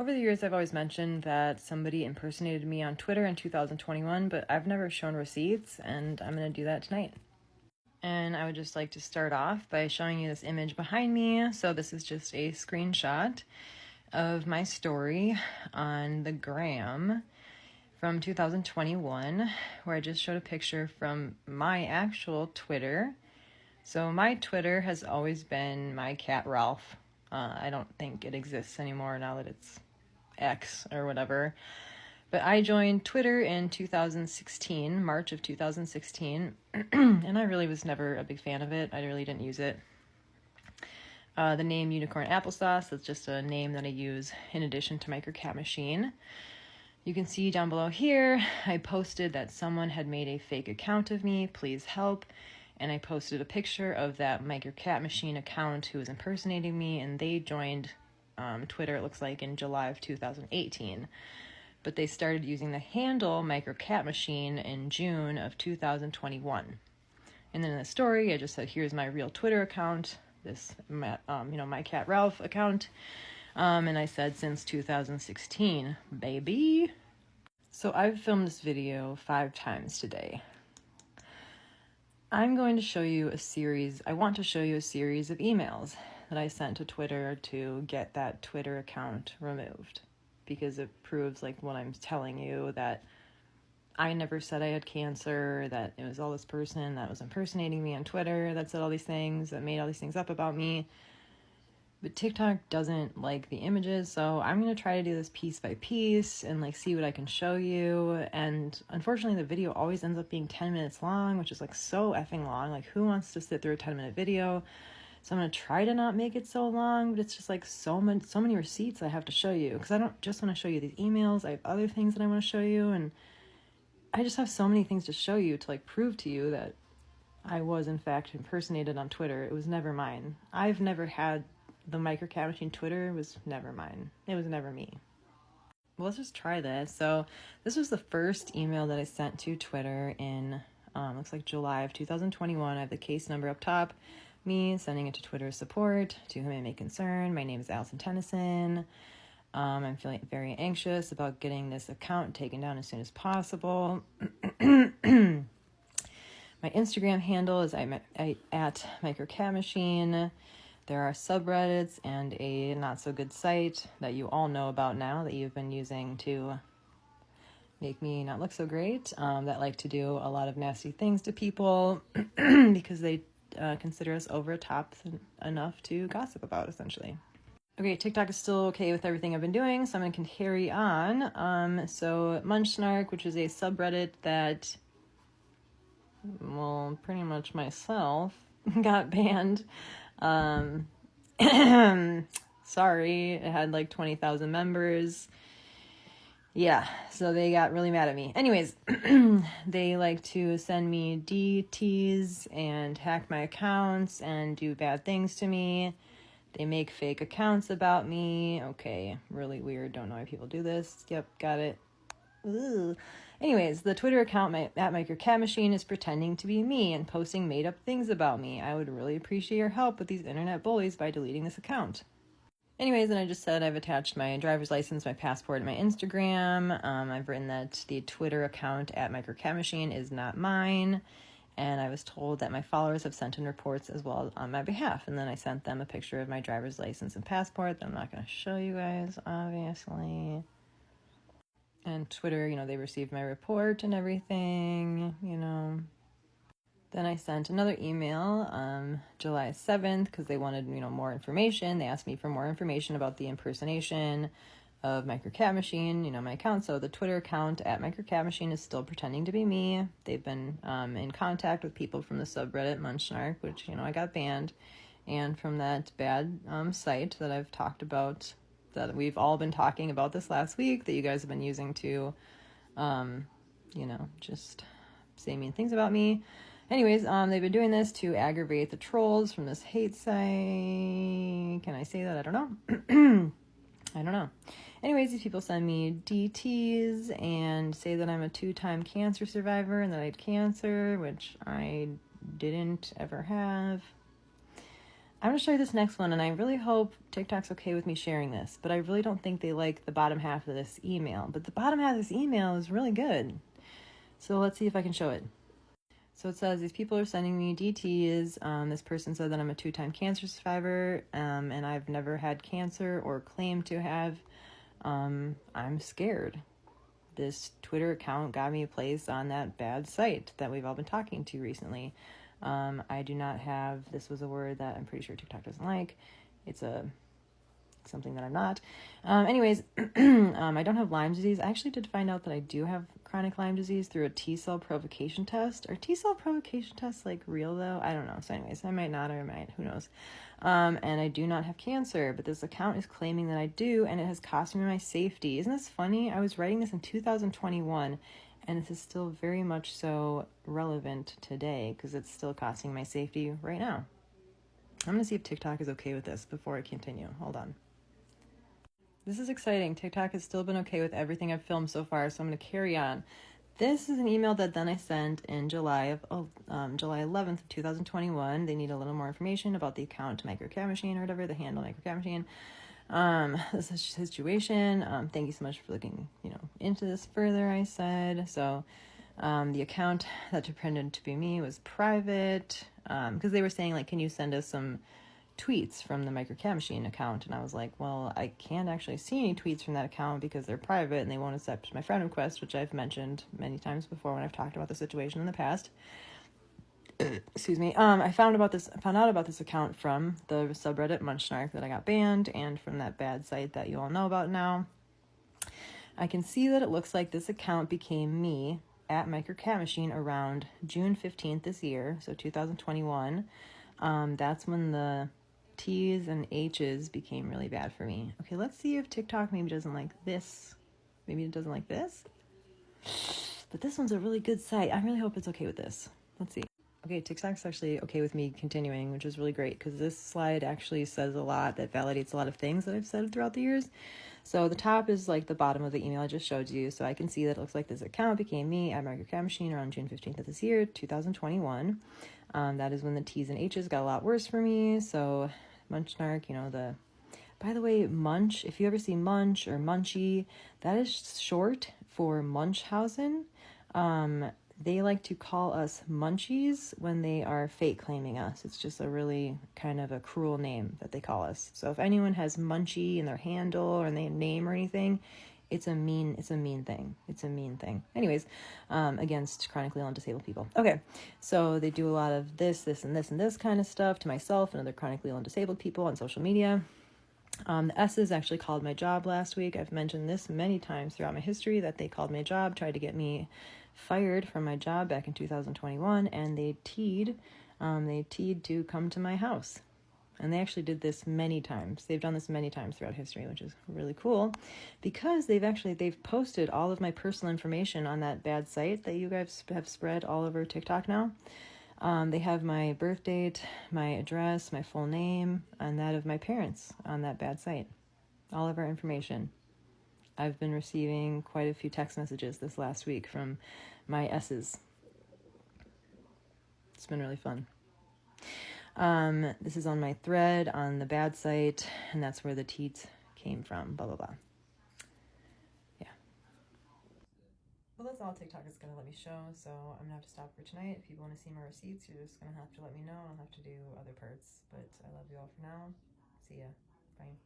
Over the years, I've always mentioned that somebody impersonated me on Twitter in 2021, but I've never shown receipts, and I'm going to do that tonight. And I would just like to start off by showing you this image behind me. So this is just a screenshot of my story on the gram from 2021, where I just showed a picture from my actual Twitter. So my Twitter has always been my cat Ralph. I don't think it exists anymore now that it's X or whatever. But I joined Twitter in 2016, March of 2016, and I really was never a big fan of it. I really didn't use it. The name Unicorn Applesauce is just a name that I use in addition to Microcat Machine. You can see down below here, I posted that someone had made a fake account of me, please help. And I posted a picture of that Microcat Machine account who was impersonating me, and they joined Twitter, it looks like, in July of 2018. But they started using the handle Microcat Machine in June of 2021. And then in the story, I just said, here's my real Twitter account, this, my cat Ralph account. And I said, since 2016, baby. So I've filmed this video 5 times today. I'm going to show you I want to show you a series of emails that I sent to Twitter to get that Twitter account removed, because it proves, like, what I'm telling you, that I never said I had cancer, that it was all this person that was impersonating me on Twitter that said all these things, that made all these things up about me. But TikTok doesn't like the images, so I'm going to try to do this piece by piece and, like, see what I can show you. And unfortunately, the video always ends up being 10 minutes long, which is, like, so effing long. Like, who wants to sit through a 10-minute video? So I'm going to try to not make it so long, but it's just, like, so many receipts I have to show you, because I don't just want to show you these emails. I have other things that I want to show you, and I just have so many things to show you to, like, prove to you that I was, in fact, impersonated on Twitter. It was never mine. I've never had the Microcat Machine Twitter. Was never mine. It was never me. Well, let's just try this. So this was the first email that I sent to Twitter in, looks like July of 2021. I have the case number up top. Me sending it to Twitter support, to whom it may concern. My name is Allison Tennyson. I'm feeling very anxious about getting this account taken down as soon as possible. My Instagram handle is at Microcat Machine. There are subreddits and a not-so-good site that you all know about now that you've been using to make me not look so great, that like to do a lot of nasty things to people because they consider us over top enough to gossip about, essentially. Okay, TikTok is still okay with everything I've been doing, so I'm going to carry on. So Munchnark, which is a subreddit that, well, pretty much myself got banned. Sorry, it had like 20,000 members. Yeah, so they got really mad at me. Anyways, they like to send me DTs and hack my accounts and do bad things to me. They make fake accounts about me. Okay, really weird. Don't know why people do this. Yep, got it. Ugh. Anyways, the Twitter account at Microcat Machine is pretending to be me and posting made-up things about me. I would really appreciate your help with these internet bullies by deleting this account. Anyways, and I just said I've attached my driver's license, my passport, and my Instagram. I've written that the Twitter account at Microcat Machine is not mine. And I was told that my followers have sent in reports as well on my behalf. And then I sent them a picture of my driver's license and passport that I'm not going to show you guys, obviously. And Twitter, they received my report and everything, Then I sent another email July 7th because they wanted, more information. They asked me for more information about the impersonation of Microcat Machine, my account. So the Twitter account at Microcat Machine is still pretending to be me. They've been in contact with people from the subreddit Munchnark, which, I got banned, and from that bad site that I've talked about, that we've all been talking about this last week, that you guys have been using to, just say mean things about me. Anyways, they've been doing this to aggravate the trolls from this hate site. Can I say that? I don't know. I don't know. Anyways, these people send me DTs and say that I'm a 2-time cancer survivor and that I had cancer, which I didn't ever have. I'm going to show you this next one, and I really hope TikTok's okay with me sharing this, but I really don't think they like the bottom half of this email. But the bottom half of this email is really good. So let's see if I can show it. So it says, these people are sending me DTs. This person said that I'm a 2-time cancer survivor, and I've never had cancer or claim to have. I'm scared. This Twitter account got me a place on that bad site that we've all been talking to recently. I do not have, this was a word that I'm pretty sure TikTok doesn't like. It's something that I'm not. Anyways, I don't have Lyme disease. I actually did find out that I do have chronic Lyme disease through a T-cell provocation test. Are T-cell provocation tests like real though? I don't know. So anyways, I might not, or I might, who knows. And I do not have cancer, but this account is claiming that I do, and it has cost me my safety. Isn't this funny? I was writing this in 2021, and this is still very much so relevant today because it's still costing my safety right now. I'm going to see if TikTok is okay with this before I continue. Hold on. This is exciting. TikTok has still been okay with everything I've filmed so far, so I'm going to carry on. This is an email that then I sent in July 11th of 2021. They need a little more information about the account Microcat Machine or whatever, the handle Microcat Machine. This is the situation. Thank you so much for looking, into this further, I said. So the account that pretended to be me was private, because they were saying, like, can you send us some tweets from the Microcat Machine account? And I was like, well, I can't actually see any tweets from that account because they're private and they won't accept my friend request, which I've mentioned many times before when I've talked about the situation in the past. Excuse me. I found out about this account from the subreddit Munchnark that I got banned, and from that bad site that you all know about now. I can see that it looks like this account became me at Microcat Machine around June 15th this year, so 2021. That's when the T's and H's became really bad for me. Okay, let's see if TikTok maybe doesn't like this. Maybe it doesn't like this. But this one's a really good site. I really hope it's okay with this. Let's see. Okay, TikTok's actually okay with me continuing, which is really great because this slide actually says a lot that validates a lot of things that I've said throughout the years. So the top is like the bottom of the email I just showed you. So I can see that it looks like this account became me at Microcat Machine around June 15th of this year, 2021. That is when the T's and H's got a lot worse for me. So Munchnark, by the way, Munch, if you ever see Munch or Munchie, that is short for Munchausen. They like to call us Munchies when they are fake claiming us. It's just a really kind of a cruel name that they call us. So if anyone has Munchie in their handle or in their name or anything, it's a mean thing. It's a mean thing. Anyways, against chronically ill and disabled people. Okay, so they do a lot of this, and this kind of stuff to myself and other chronically ill and disabled people on social media. The S's actually called my job last week. I've mentioned this many times throughout my history that they called my job, tried to get me fired from my job back in 2021, and they teed to come to my house. And they actually did this many times. They've done this many times throughout history, which is really cool because they've posted all of my personal information on that bad site that you guys have spread all over TikTok now. They have my birth date, my address, my full name, and that of my parents on that bad site. All of our information. I've been receiving quite a few text messages this last week from my S's. It's been really fun. This is on my thread on the bad site, and that's where the teats came from, blah, blah, blah. Yeah. Well, that's all TikTok is going to let me show, so I'm going to have to stop for tonight. If you want to see my receipts, you're just going to have to let me know. I'll have to do other parts, but I love you all for now. See ya. Bye.